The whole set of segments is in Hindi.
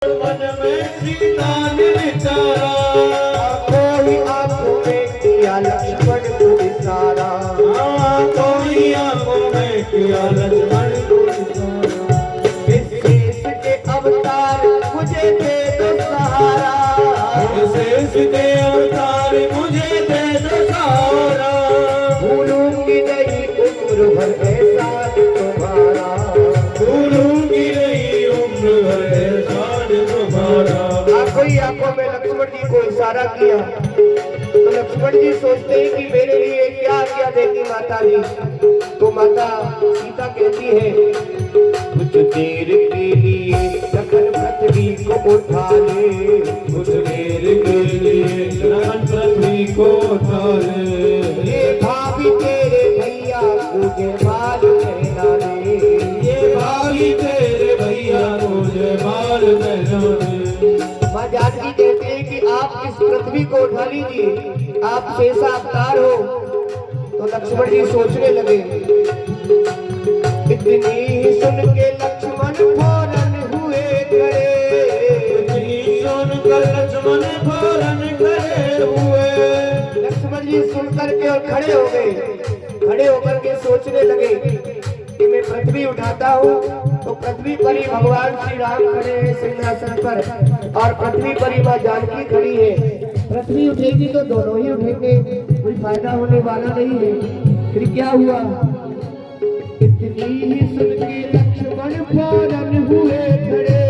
मन में सीता ने विचारा, कोई आंखों में किया लक्ष्मण को इशारा, कोई आंखों में किया लक्ष्मण को इशारा। इस देश के अवतार मुझे दे दो सहारा, शेष के अवतार मुझे दे दो सहारा। भूलूंगी नहीं उम्र भर एहसान तुम्हारा, भूलूंगी नहीं उम्र भर एहसान तुम्हारा। आंखों ही आंखों में लक्ष्मण जी को इशारा किया तो लक्ष्मण जी सोचते हैं कि मेरे लिए क्या आज्ञा देगी माता जी। तो माता सीता कहती है कुछ देर के लिए लखन पृथ्वी को उठा ले, कुछ देर के लिए लखन पृथ्वी को उठा ले। ये भाभी तेरे भैया तुझे माल पहना ले, ये भाभी तेरे भैया मुझे माल पहना दे। माँ जानकी कहते हैं कि आप इस पृथ्वी को उठा लीजिए, आप शेषा अवतार हो। तो लक्ष्मण जी सोचने लगे। इतनी ही सुन के लक्ष्मण फौरन हुए खड़े, इतनी सुनकर लक्ष्मण फौरन खड़े हुए। लक्ष्मण जी सुन करके और खड़े हो गए। खड़े होकर के सोचने लगे कि मैं पृथ्वी उठाता हूँ तो पृथ्वी पर ही भगवान श्री राम खड़े हैं सिंहासन पर, और पृथ्वी पर ही माँ जानकी खड़ी है। पृथ्वी उठेगी तो दोनों ही उठेंगे, कोई फायदा होने वाला नहीं है। फिर क्या हुआ, इतनी ही सुन के लक्ष्मण फौरन हुए खड़े,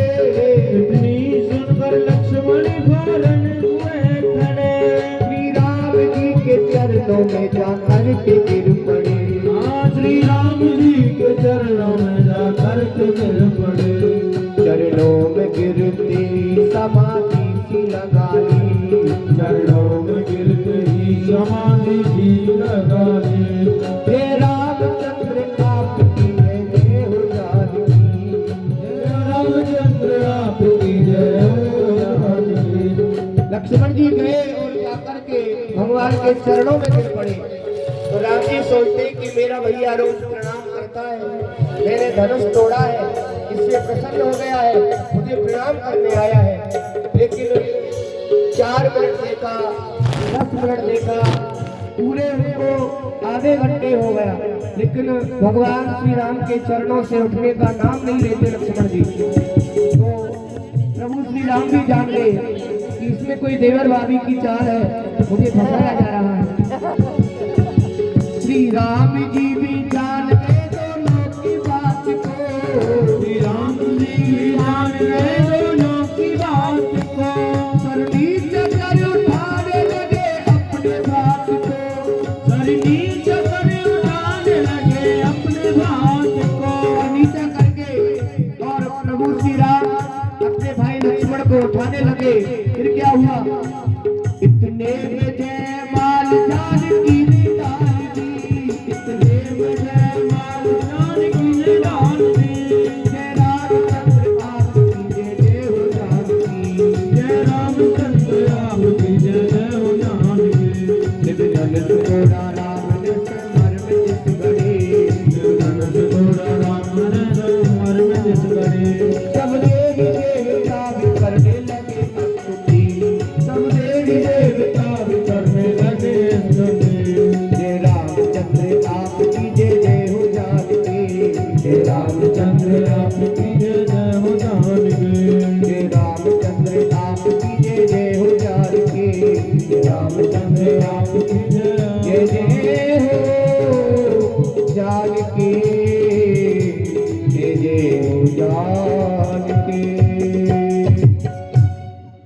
इतनी सुनकर लक्ष्मण फौरन हुए खड़े। श्री राम जी के चरणों में जाकर के गिर पड़े, श्री राम जी के चरणों में जाकर के गिर पड़े। चरणों में गिरती समाधि सी लगा ली, चरणों में गिरते ही समाधि भी लगा ली। हे रामचंद्र आपकी जय हो जानकी, रामचंद्र आपकी जय हो जानकी। लक्ष्मण जी गए और जाकर के भगवान के चरणों में गिर पड़े। तो राम जी सोचते कि मेरा भैया रोज प्रणाम करता है, मैंने धनुष तोड़ा है, इससे प्रसन्न हो गया है, मुझे प्रणाम करने आया है। लेकिन 4 मिनट देखा, 10 मिनट देखा, पूरे उनको आधे घंटे हो गया, लेकिन भगवान श्री राम के चरणों से उठने का नाम नहीं लेते लक्ष्मण जी। तो प्रभु श्री राम भी जान गए कि इसमें कोई देवर भाभी की चाल है, मुझे फंसाया जा रहा है। श्री राम जी भी जान गए दोनों की बात को, श्री राम जी भी जान गए दोनों की बात को। सर नीचे कर उठाने लगे अपने बात को, सर नीचे कर उठाने लगे अपने बात को। नीचा करके और प्रभु श्री राम अपने भाई लक्ष्मण को उठाने लगे। फिर क्या हुआ, इतने में जयमाल जानकी ने डाल दी, इतने में जयमाल जानकी ने डाल दी। जय रामचंद्र आपकी जय हो जानकी, जय रामचंद्र आपकी जय हो जानकी। धनुष तोड़ा राम ने मर में जिस गड़े, धनुष तोड़ा राम ने मर में जिस गड़े। सब देवी देवता भी करने लगे स्तुति, सब देवी देवता भी करने लगे स्तुति। जय रामचंद्र आपकी जय हो जानकी, जय रामचंद्र आपकी जय हो जानकी। जय रामचंद्र आपकी जय हो जानकी, जय रामचंद्र आपकी जय जय हो जानकी, जय जय हो जानकी।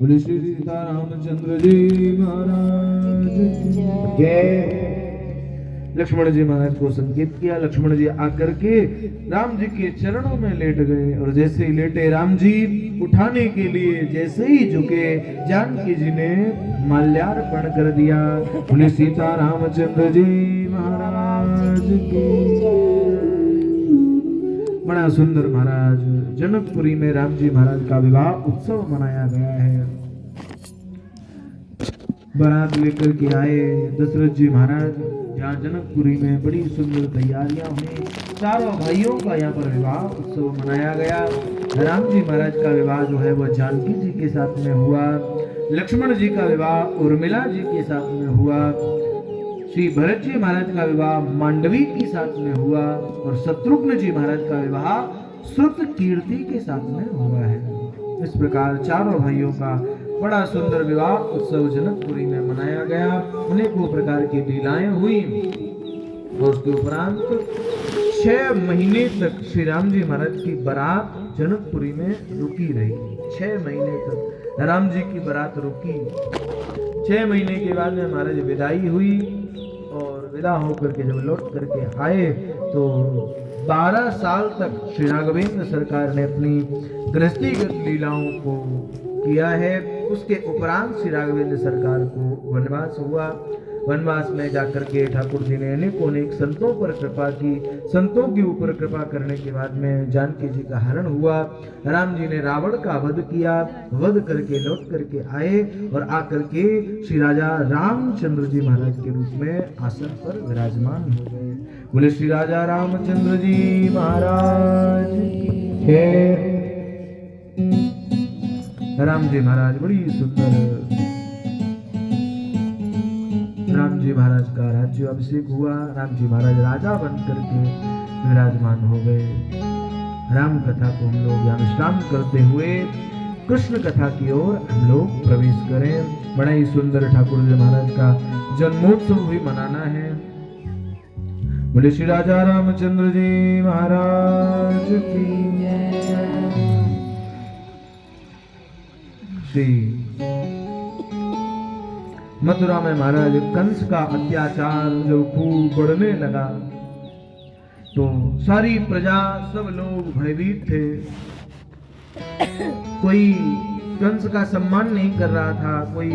बोले श्री सीता रामचंद्र जी महाराज की जय। लक्ष्मण जी महाराज को संकेत किया। लक्ष्मण जी आकर के राम जी के चरणों में लेट गए और जैसे ही लेटे राम जी उठाने के लिए जैसे ही झुके, जानकी जी ने माल्यार्पण कर दिया। बोले सीता रामचंद्र जी महाराज की। बड़ा सुंदर महाराज जनकपुरी में राम जी महाराज का विवाह उत्सव मनाया गया है। बारात लेकर के आए दशरथ जी महाराज, जहाँ जनकपुरी में बड़ी सुंदर तैयारियां हुई। चारों भाइयों का यहाँ पर विवाह उत्सव मनाया गया। राम जी महाराज का विवाह जो है वो जानकी जी के साथ में हुआ, लक्ष्मण जी का विवाह उर्मिला जी के साथ में हुआ, श्री भरत जी महाराज का विवाह मांडवी के साथ में हुआ और शत्रुघ्न जी महाराज का विवाह श्रुत कीर्ति के साथ में हुआ है। इस प्रकार चारों भाइयों का बड़ा सुंदर विवाह उत्सव जनकपुरी में मनाया गया। अनेकों प्रकार की लीलाएं हुई और उसके उपरांत 6 महीने तक श्री राम जी महाराज की बारात जनकपुरी में रुकी रही। 6 महीने तक राम जी की बारात रुकी। 6 महीने के बाद में महाराज विदाई हुई और विदा होकर के जब लौट करके आए तो 12 साल तक श्री राघवेंद्र सरकार ने अपनी गृहस्थीगत लीलाओं को किया है। उसके उपरांत श्री राघवेंद्र सरकार को वनवास हुआ। वनवास में जाकर के ठाकुर जी ने अनेक संतों पर कृपा की। संतों के ऊपर कृपा करने के बाद में जानकी जी का हरण हुआ। राम जी ने रावण का वध किया। वध करके लौट करके आए और आकर के श्री राजा रामचंद्र जी महाराज के रूप में आसन पर विराजमान हो गए। बोले श्री राजा रामचंद्र जी महाराज की जय। राम जी महाराज बड़ी सुंदर राम जी महाराज का राज्य अभिषेक हुआ। राम जी महाराज राजा बन करके विराजमान हो गए। राम कथा को हम लोग यहाँ विश्राम करते हुए कृष्ण कथा की ओर हम लोग प्रवेश करें। बड़ा ही सुंदर ठाकुर जी महाराज का जन्मोत्सव भी मनाना है। बोले श्री राजा रामचंद्र जी महाराज की जय। श्री मथुरा में महाराज कंस का अत्याचार जब खूब बढ़ने लगा तो सारी प्रजा सब लोग भयभीत थे। कोई कंस का सम्मान नहीं कर रहा था। कोई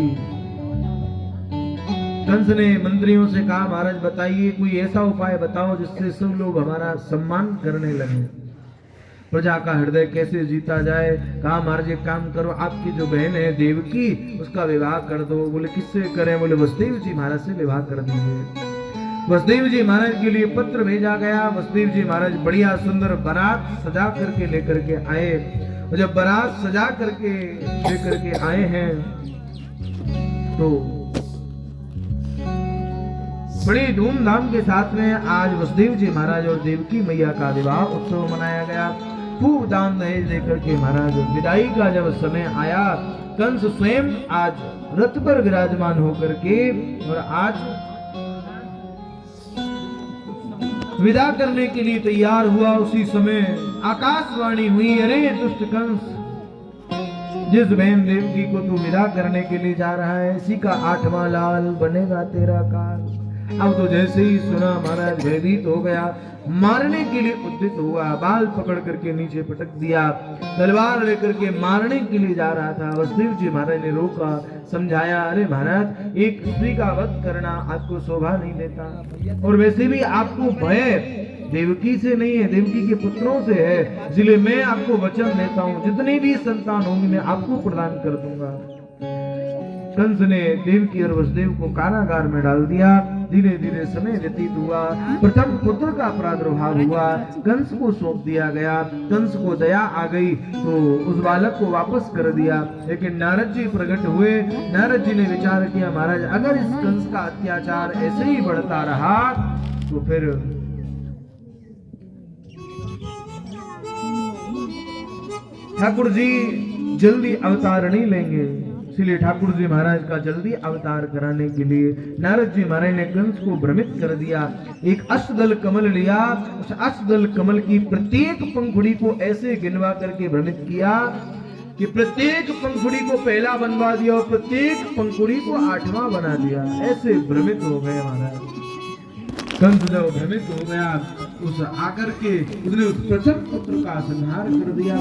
कंस ने मंत्रियों से कहा महाराज बताइए कोई ऐसा उपाय बताओ जिससे सब लोग हमारा सम्मान करने लगे। प्रजा का हृदय कैसे जीता जाए। कहा महाराज एक काम करो, आपकी जो बहन है देवकी उसका विवाह कर दो। बोले किससे करें। बोले वसुदेव जी महाराज से विवाह कर दीजिए। वसुदेव जी महाराज के लिए पत्र भेजा गया। वसुदेव जी महाराज बढ़िया सुंदर बारात सजा करके लेकर के आए और जब बारात सजा करके लेकर के आए हैं तो बड़ी धूमधाम के साथ में आज वसुदेव जी महाराज और देवकी मैया का विवाह उत्सव मनाया गया। खूब दान दहेज लेकर के महाराज विदाई का जब समय आया कंस स्वयं आज रथ पर विराजमान होकर के और आज विदा करने के लिए तैयार हुआ। उसी समय आकाशवाणी हुई, अरे दुष्ट कंस, जिस बहन देवकी को तू विदा करने के लिए जा रहा है इसी का 8वां लाल बनेगा तेरा काल। अब तो जैसे ही सुना महाराज भयभीत हो गया, मारने के लिए उद्यत हुआ। बाल पकड़ करके नीचे पटक दिया, तलवार लेकर के मारने के लिए जा रहा था। वसुदेव जी महाराज ने रोका, समझाया, अरे महाराज एक स्त्री का वध करना आपको शोभा नहीं देता और वैसे भी आपको भय देवकी से नहीं है, देवकी के पुत्रों से है। इसलिए मैं आपको वचन देता हूँ जितनी भी संतान होंगी मैं आपको प्रदान कर दूंगा। कंस ने देवकी और वसुदेव को कारागार में डाल दिया। धीरे धीरे समय व्यतीत हुआ। प्रथम पुत्र का प्रादुर्भाव हुआ, कंस को सौंप दिया गया। कंस को दया आ गई तो उस बालक को वापस कर दिया। लेकिन नारद जी प्रकट हुए। नारद जी ने विचार किया महाराज अगर इस कंस का अत्याचार ऐसे ही बढ़ता रहा तो फिर ठाकुर जी जल्दी अवतार नहीं लेंगे। इसलिए ठाकुर जी महाराज का जल्दी अवतार कराने के लिए नारद जी महाराज ने कंस को भ्रमित कर दिया। एक अष्टदल कमल लिया, उस अष्टदल कमल की प्रत्येक पंखुड़ी को ऐसे गिनवा करके भ्रमित किया कि प्रत्येक पंखुड़ी को पहला बनवा दिया और प्रत्येक पंखुड़ी को 8वां बना दिया। ऐसे भ्रमित हो गए महाराज। कंस जब भ्रमित हो गया उस आकर के उसने उस प्रथम पुत्र का संहार कर दिया।